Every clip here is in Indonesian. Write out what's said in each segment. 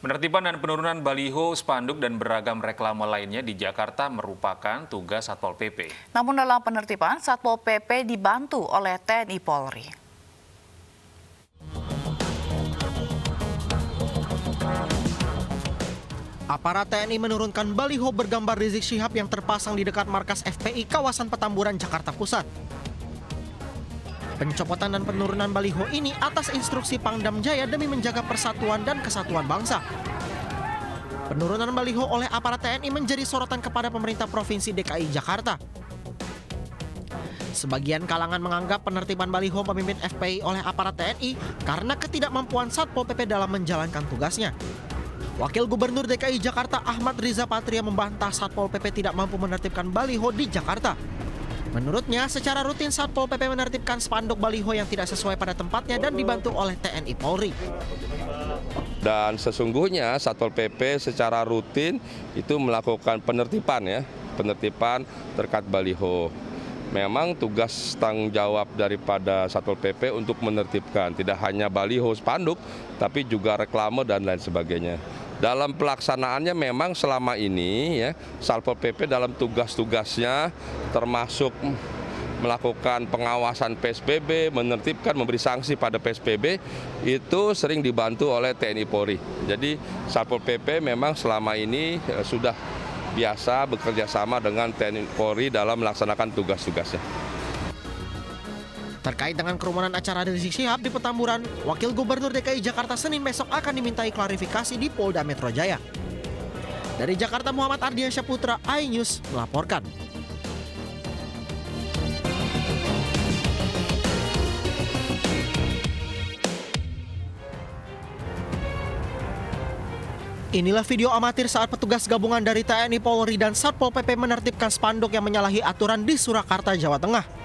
Penertiban dan penurunan baliho, spanduk, dan beragam reklame lainnya di Jakarta merupakan tugas Satpol PP. Namun dalam penertiban, Satpol PP dibantu oleh TNI Polri. Aparat TNI menurunkan baliho bergambar Rizik Syihab yang terpasang di dekat markas FPI kawasan Petamburan, Jakarta Pusat. Pencopotan dan penurunan baliho ini atas instruksi Pangdam Jaya demi menjaga persatuan dan kesatuan bangsa. Penurunan baliho oleh aparat TNI menjadi sorotan kepada pemerintah Provinsi DKI Jakarta. Sebagian kalangan menganggap penertiban baliho pemimpin FPI oleh aparat TNI karena ketidakmampuan Satpol PP dalam menjalankan tugasnya. Wakil Gubernur DKI Jakarta Ahmad Riza Patria membantah Satpol PP tidak mampu menertibkan baliho di Jakarta. Menurutnya, secara rutin Satpol PP menertibkan spanduk baliho yang tidak sesuai pada tempatnya dan dibantu oleh TNI Polri. Dan sesungguhnya Satpol PP secara rutin itu melakukan penertiban terkait baliho. Memang tugas tanggung jawab daripada Satpol PP untuk menertibkan tidak hanya baliho spanduk, tapi juga reklame dan lain sebagainya. Dalam pelaksanaannya memang selama ini Satpol PP dalam tugas-tugasnya termasuk melakukan pengawasan PSBB, menertibkan, memberi sanksi pada PSBB, itu sering dibantu oleh TNI Polri. Jadi Satpol PP memang selama ini sudah biasa bekerja sama dengan TNI Polri dalam melaksanakan tugas-tugasnya. Terkait dengan kerumunan acara Rizik Syihab di Petamburan, Wakil Gubernur DKI Jakarta Senin besok akan dimintai klarifikasi di Polda Metro Jaya. Dari Jakarta, Muhammad Ardiansyah Putra, iNews melaporkan. Inilah video amatir saat petugas gabungan dari TNI Polri dan Satpol PP menertibkan spanduk yang menyalahi aturan di Surakarta, Jawa Tengah.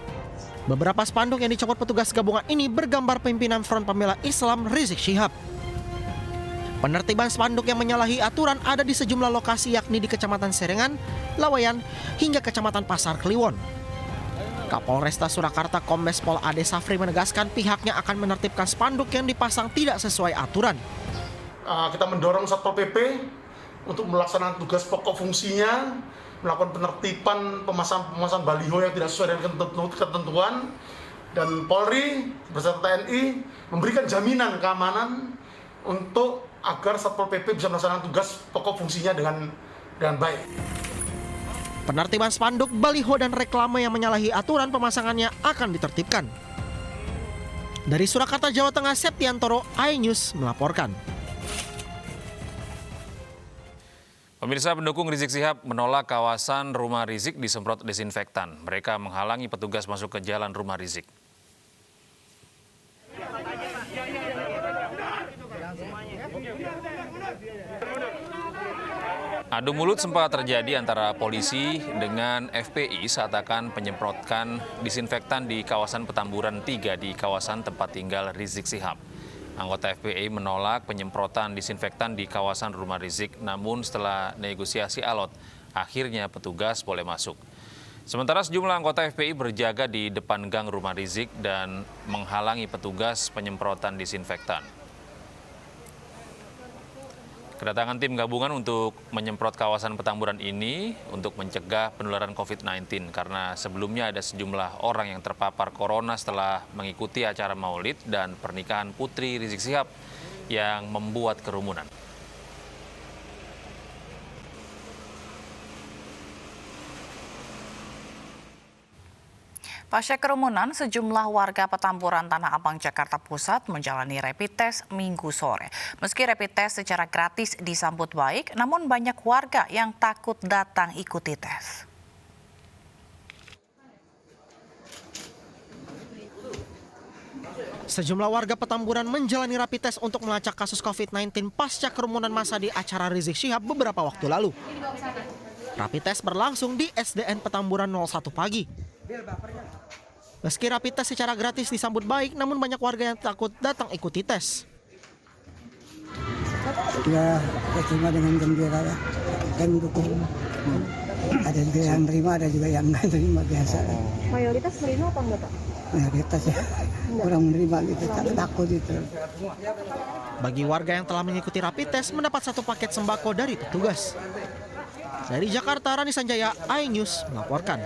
Beberapa spanduk yang dicopot petugas gabungan ini bergambar pimpinan Front Pembela Islam Rizik Syihab. Penertiban spanduk yang menyalahi aturan ada di sejumlah lokasi yakni di Kecamatan Serengan, Laweyan, hingga Kecamatan Pasar Kliwon. Kapolresta Surakarta Kombes Pol Ade Safri menegaskan pihaknya akan menertibkan spanduk yang dipasang tidak sesuai aturan. Kita mendorong Satpol PP untuk melaksanakan tugas pokok fungsinya, melakukan penertiban pemasangan baliho yang tidak sesuai dengan ketentuan, dan Polri beserta TNI memberikan jaminan keamanan untuk agar Satpol PP bisa melaksanakan tugas pokok fungsinya dengan baik. Penertiban spanduk, baliho, dan reklame yang menyalahi aturan pemasangannya akan ditertibkan. Dari Surakarta, Jawa Tengah, Septiantoro, iNews melaporkan. Pemirsa, pendukung Rizik Syihab menolak kawasan rumah Rizik disemprot desinfektan. Mereka menghalangi petugas masuk ke jalan rumah Rizik. Adu mulut sempat terjadi antara polisi dengan FPI saat akan penyemprotkan disinfektan di kawasan Petamburan 3 di kawasan tempat tinggal Rizik Syihab. Anggota FPI menolak penyemprotan disinfektan di kawasan rumah Rizik, namun setelah negosiasi alot, akhirnya petugas boleh masuk. Sementara sejumlah anggota FPI berjaga di depan gang rumah Rizik dan menghalangi petugas penyemprotan disinfektan. Kedatangan tim gabungan untuk menyemprot kawasan Petamburan ini untuk mencegah penularan COVID-19 karena sebelumnya ada sejumlah orang yang terpapar corona setelah mengikuti acara maulid dan pernikahan putri Rizik Syihab yang membuat kerumunan. Pasca kerumunan, sejumlah warga Petamburan Tanah Abang, Jakarta Pusat menjalani rapid test Minggu sore. Meski rapid test secara gratis disambut baik, namun banyak warga yang takut datang ikuti tes. Sejumlah warga Petamburan menjalani rapid test untuk melacak kasus COVID-19 pasca kerumunan massa di acara Rizik Syihab beberapa waktu lalu. Rapid test berlangsung di SDN Petamburan 01 pagi. Meski rapid test secara gratis disambut baik, namun banyak warga yang takut datang ikuti tes. Ya, terima dengan gembira ya, dan dukung. Ada juga yang terima, ada juga yang nggak terima biasa. Mayoritas terima apa enggak, Pak? Mayoritas ya kurang menerima gitu, takut gitu. Bagi warga yang telah mengikuti rapid test mendapat 1 paket sembako dari petugas. Dari Jakarta, Rani Sanjaya, iNews melaporkan.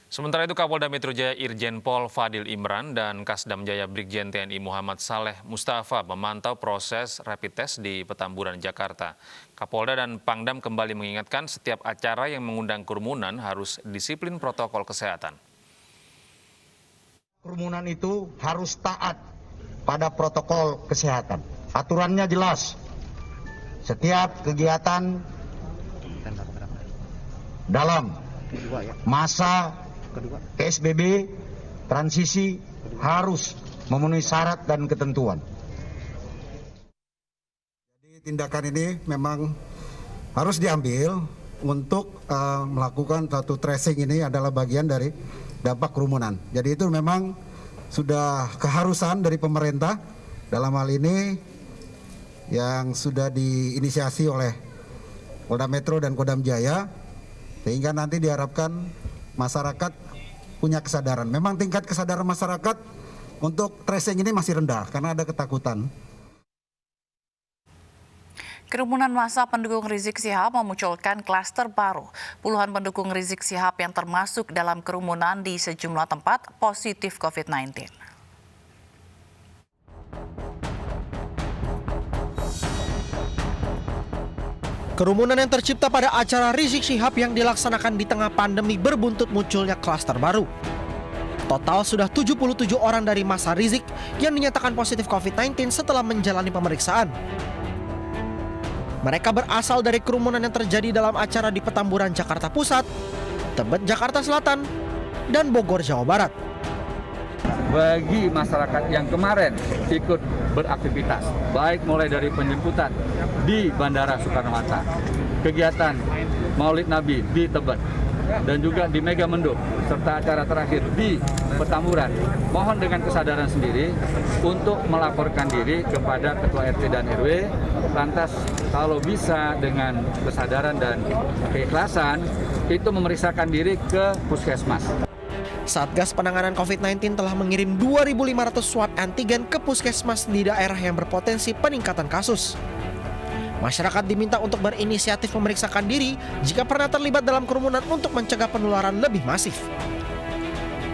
Sementara itu Kapolda Metro Jaya Irjen Pol Fadil Imran dan Kasdam Jaya Brigjen TNI Muhammad Saleh Mustafa memantau proses rapid test di Petamburan, Jakarta. Kapolda dan Pangdam kembali mengingatkan setiap acara yang mengundang kerumunan harus disiplin protokol kesehatan. Kerumunan itu harus taat pada protokol kesehatan. Aturannya jelas. Setiap kegiatan dalam masa PSBB transisi harus memenuhi syarat dan ketentuan. Jadi tindakan ini memang harus diambil untuk melakukan satu tracing. Ini adalah bagian dari dampak kerumunan. Jadi itu memang sudah keharusan dari pemerintah dalam hal ini yang sudah diinisiasi oleh Polda Metro dan Kodam Jaya, sehingga nanti diharapkan masyarakat punya kesadaran. Memang tingkat kesadaran masyarakat untuk tracing ini masih rendah karena ada ketakutan. Kerumunan massa pendukung Rizik Syihab memunculkan klaster baru. Puluhan pendukung Rizik Syihab yang termasuk dalam kerumunan di sejumlah tempat positif COVID-19. Kerumunan yang tercipta pada acara Rizik Syihab yang dilaksanakan di tengah pandemi berbuntut munculnya klaster baru. Total sudah 77 orang dari massa Rizik yang dinyatakan positif COVID-19 setelah menjalani pemeriksaan. Mereka berasal dari kerumunan yang terjadi dalam acara di Petamburan, Jakarta Pusat, Tebet, Jakarta Selatan, dan Bogor, Jawa Barat. Bagi masyarakat yang kemarin ikut beraktivitas, baik mulai dari penjemputan di Bandara Soekarno-Hatta, kegiatan Maulid Nabi di Tebet, dan juga di Megamendung, serta acara terakhir di Petamburan, mohon dengan kesadaran sendiri untuk melaporkan diri kepada Ketua RT dan RW, lantas kalau bisa dengan kesadaran dan keikhlasan, itu memeriksakan diri ke puskesmas. Satgas Penanganan COVID-19 telah mengirim 2.500 swab antigen ke puskesmas di daerah yang berpotensi peningkatan kasus. Masyarakat diminta untuk berinisiatif memeriksakan diri jika pernah terlibat dalam kerumunan untuk mencegah penularan lebih masif.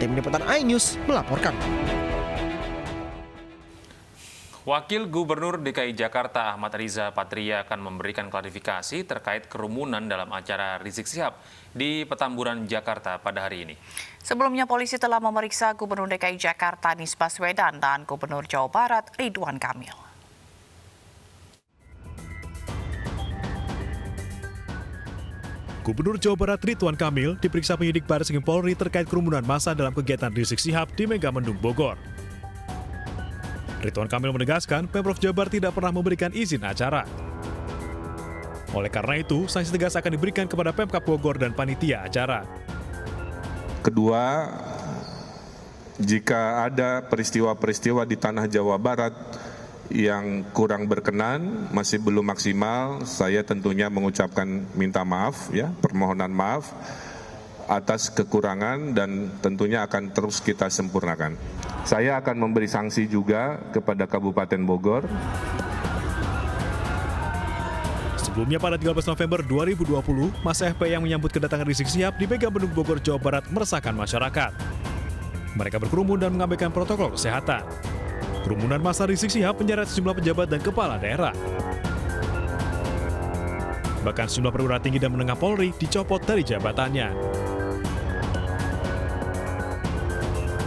Tim Liputan iNews melaporkan. Wakil Gubernur DKI Jakarta Ahmad Riza Patria akan memberikan klarifikasi terkait kerumunan dalam acara Rizik Syihab di Petamburan, Jakarta pada hari ini. Sebelumnya polisi telah memeriksa Gubernur DKI Jakarta Anies Baswedan dan Gubernur Jawa Barat Ridwan Kamil. Gubernur Jawa Barat Ridwan Kamil diperiksa penyidik Bareskrim Polri terkait kerumunan massa dalam kegiatan Rizik Syihab di Megamendung, Bogor. Ridwan Kamil menegaskan Pemprov Jabar tidak pernah memberikan izin acara. Oleh karena itu, sanksi tegas akan diberikan kepada Pemkab Bogor dan panitia acara. Kedua, jika ada peristiwa-peristiwa di tanah Jawa Barat yang kurang berkenan, masih belum maksimal, saya tentunya mengucapkan minta maaf, permohonan maaf atas kekurangan dan tentunya akan terus kita sempurnakan. Saya akan memberi sanksi juga kepada Kabupaten Bogor. Sebelumnya pada 13 November 2020, masa FPI yang menyambut kedatangan Rizik Syihab di Megamendung, Bogor, Jawa Barat meresahkan masyarakat. Mereka berkerumun dan mengabaikan protokol kesehatan. Kerumunan massa Rizik Syihab menyeret sejumlah pejabat dan kepala daerah. Bahkan sejumlah perwira tinggi dan menengah Polri dicopot dari jabatannya.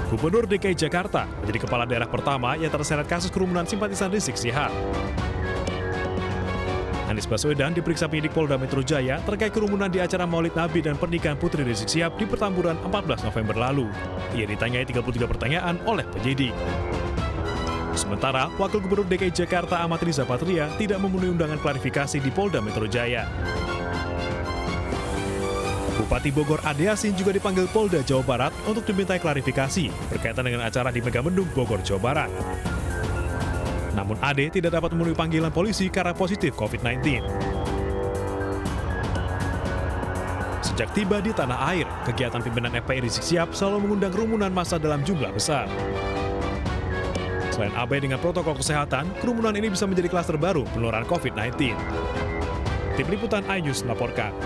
Gubernur DKI Jakarta menjadi kepala daerah pertama yang terseret kasus kerumunan simpatisan Rizik Syihab. Anies Baswedan diperiksa penyidik Polda Metro Jaya terkait kerumunan di acara Maulid Nabi dan pernikahan Putri Rizik Syihab di Petamburan 14 November lalu. Ia ditanyai 33 pertanyaan oleh penyidik. Sementara, Wakil Gubernur DKI Jakarta Ahmad Riza Patria tidak memenuhi undangan klarifikasi di Polda Metro Jaya. Bupati Bogor Ade Yasin juga dipanggil Polda Jawa Barat untuk dimintai klarifikasi berkaitan dengan acara di Megamendung, Bogor, Jawa Barat. Namun Ade tidak dapat memenuhi panggilan polisi karena positif COVID-19. Sejak tiba di tanah air, kegiatan pimpinan FPI Rizik Syihab selalu mengundang kerumunan massa dalam jumlah besar. Selain abai dengan protokol kesehatan, kerumunan ini bisa menjadi klaster baru penularan COVID-19. Tim Liputan iNews melaporkan.